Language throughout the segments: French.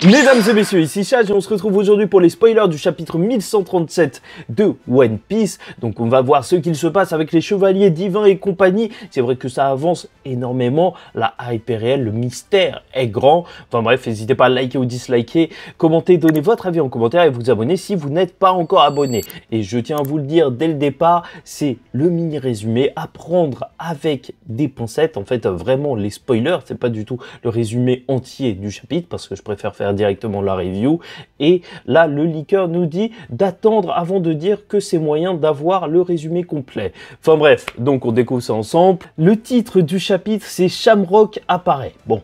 Mesdames et messieurs, ici Chad et on se retrouve aujourd'hui pour les spoilers du chapitre 1137 de One Piece. Donc on va voir ce qu'il se passe avec les chevaliers divins et compagnie. C'est vrai que ça avance énormément, la hype est réelle, le mystère est grand. Enfin bref, n'hésitez pas à liker ou disliker, commenter, donner votre avis en commentaire et vous abonner si vous n'êtes pas encore abonné. Et je tiens à vous le dire dès le départ, c'est le mini résumé à prendre avec des pincettes. En fait, vraiment les spoilers, c'est pas du tout le résumé entier du chapitre parce que je préfère faire directement la review. Et là, le leaker nous dit d'attendre avant de dire que c'est moyen d'avoir le résumé complet. Enfin bref, donc on découvre ça ensemble. Le titre du chapitre, c'est Shamrock apparaît. Bon.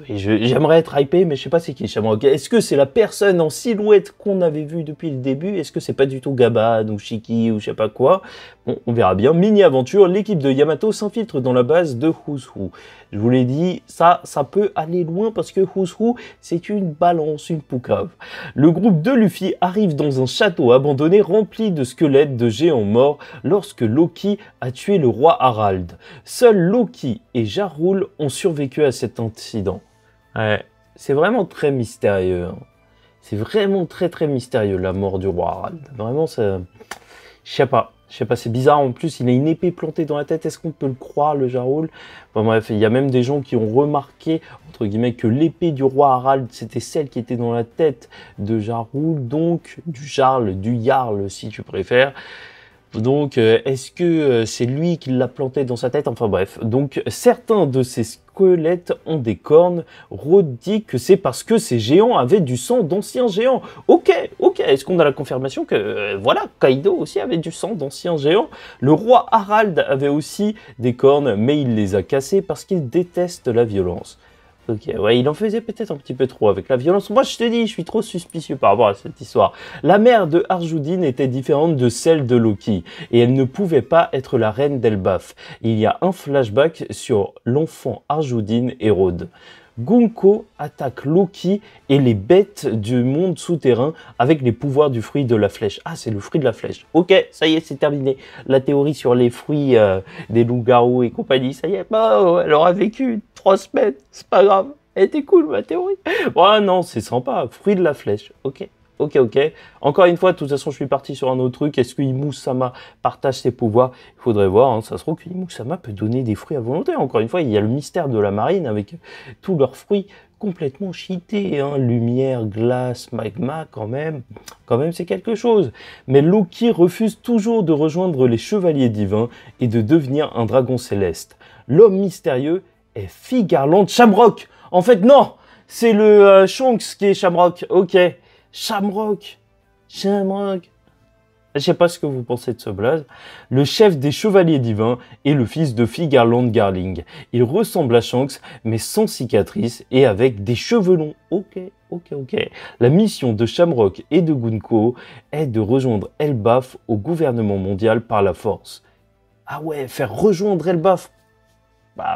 J'aimerais être hypé, mais je sais pas c'est qui Shamrock. Est-ce que c'est la personne en silhouette qu'on avait vue depuis le début? Est-ce que c'est pas du tout Gaban ou Shiki ou je sais pas quoi? Bon, on verra bien. Mini-aventure, l'équipe de Yamato s'infiltre dans la base de Who's Who. Je vous l'ai dit, ça peut aller loin parce que Who's Who, c'est une balance, une poucave. Le groupe de Luffy arrive dans un château abandonné rempli de squelettes de géants morts lorsque Loki a tué le roi Harald. Seuls Loki et Ja Rule ont survécu à cet incident. Ouais, c'est vraiment très mystérieux. C'est vraiment très mystérieux la mort du roi Harald. Vraiment, ça... Je sais pas, c'est bizarre. En plus, il a une épée plantée dans la tête. Est-ce qu'on peut le croire, le Ja Rule? Enfin bref, il y a même des gens qui ont remarqué, entre guillemets, que l'épée du roi Harald, c'était celle qui était dans la tête de Ja Rule, donc du Jarl, du Jarl, si tu préfères. Donc, est-ce que c'est lui qui l'a planté dans sa tête? Enfin bref, donc certains de ces squelettes ont des cornes. Rod dit que c'est parce que ces géants avaient du sang d'anciens géants. Ok, est-ce qu'on a la confirmation que, voilà, Kaido aussi avait du sang d'anciens géants? Le roi Harald avait aussi des cornes, mais il les a cassées parce qu'il déteste la violence. Ok, ouais, il en faisait peut-être un petit peu trop avec la violence. Moi, je te dis, je suis trop suspicieux par rapport à cette histoire. La mère de Arjudine était différente de celle de Loki, et elle ne pouvait pas être la reine d'Elbaf. Il y a un flashback sur l'enfant Arjudine et Rhodes. Gunko attaque Loki et les bêtes du monde souterrain avec les pouvoirs du fruit de la flèche. Ah, c'est le fruit de la flèche. Ok, ça y est, c'est terminé. La théorie sur les fruits des loups-garous et compagnie, ça y est, bah, elle aura vécu 3 semaines, c'est pas grave. Elle était cool, ma théorie. Ouais, non, c'est sympa. Fruit de la flèche. Ok. Encore une fois, de toute façon, je suis parti sur un autre truc. Est-ce que Imu-sama partage ses pouvoirs? Il faudrait voir. Hein. Ça se trouve que Imu-sama peut donner des fruits à volonté. Encore une fois, il y a le mystère de la marine avec tous leurs fruits complètement cheatés. Hein. Lumière, glace, magma, quand même, c'est quelque chose. Mais Loki refuse toujours de rejoindre les chevaliers divins et de devenir un dragon céleste. L'homme mystérieux est Figarland Shamrock. En fait, non, c'est le Shanks qui est Shamrock. Ok. Shamrock. Je sais pas ce que vous pensez de ce blaze. Le chef des chevaliers divins est le fils de Figarland Garling. Il ressemble à Shanks, mais sans cicatrice et avec des cheveux longs. Ok. La mission de Shamrock et de Gunko est de rejoindre Elbaf au gouvernement mondial par la force. Ah ouais, faire rejoindre Elbaf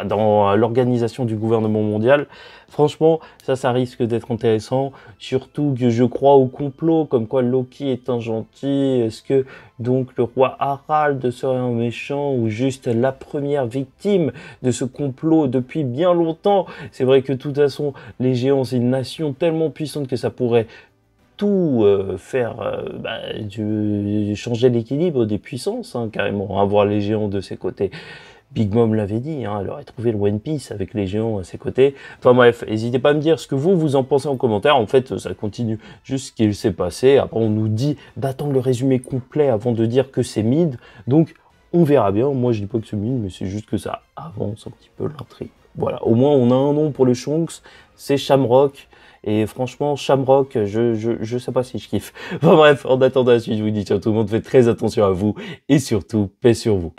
dans l'organisation du gouvernement mondial, franchement, ça risque d'être intéressant, surtout que je crois au complot, comme quoi Loki est un gentil, est-ce que donc le roi Harald serait un méchant ou juste la première victime de ce complot depuis bien longtemps? C'est vrai que de toute façon, les géants, c'est une nation tellement puissante que ça pourrait tout faire changer l'équilibre des puissances, hein, carrément, avoir les géants de ses côtés. Big Mom l'avait dit, hein, elle aurait trouvé le One Piece avec les géants à ses côtés. Enfin bref, n'hésitez pas à me dire ce que vous en pensez en commentaire. En fait, ça continue juste ce qu'il s'est passé. Après, on nous dit d'attendre le résumé complet avant de dire que c'est mid. Donc, on verra bien. Moi, je dis pas que c'est mid, mais c'est juste que ça avance un petit peu l'intrigue. Voilà, au moins, on a un nom pour le Shanks, c'est Shamrock. Et franchement, Shamrock, je sais pas si je kiffe. Enfin bref, en attendant la suite, je vous dis ciao tout le monde, faites très attention à vous. Et surtout, paix sur vous.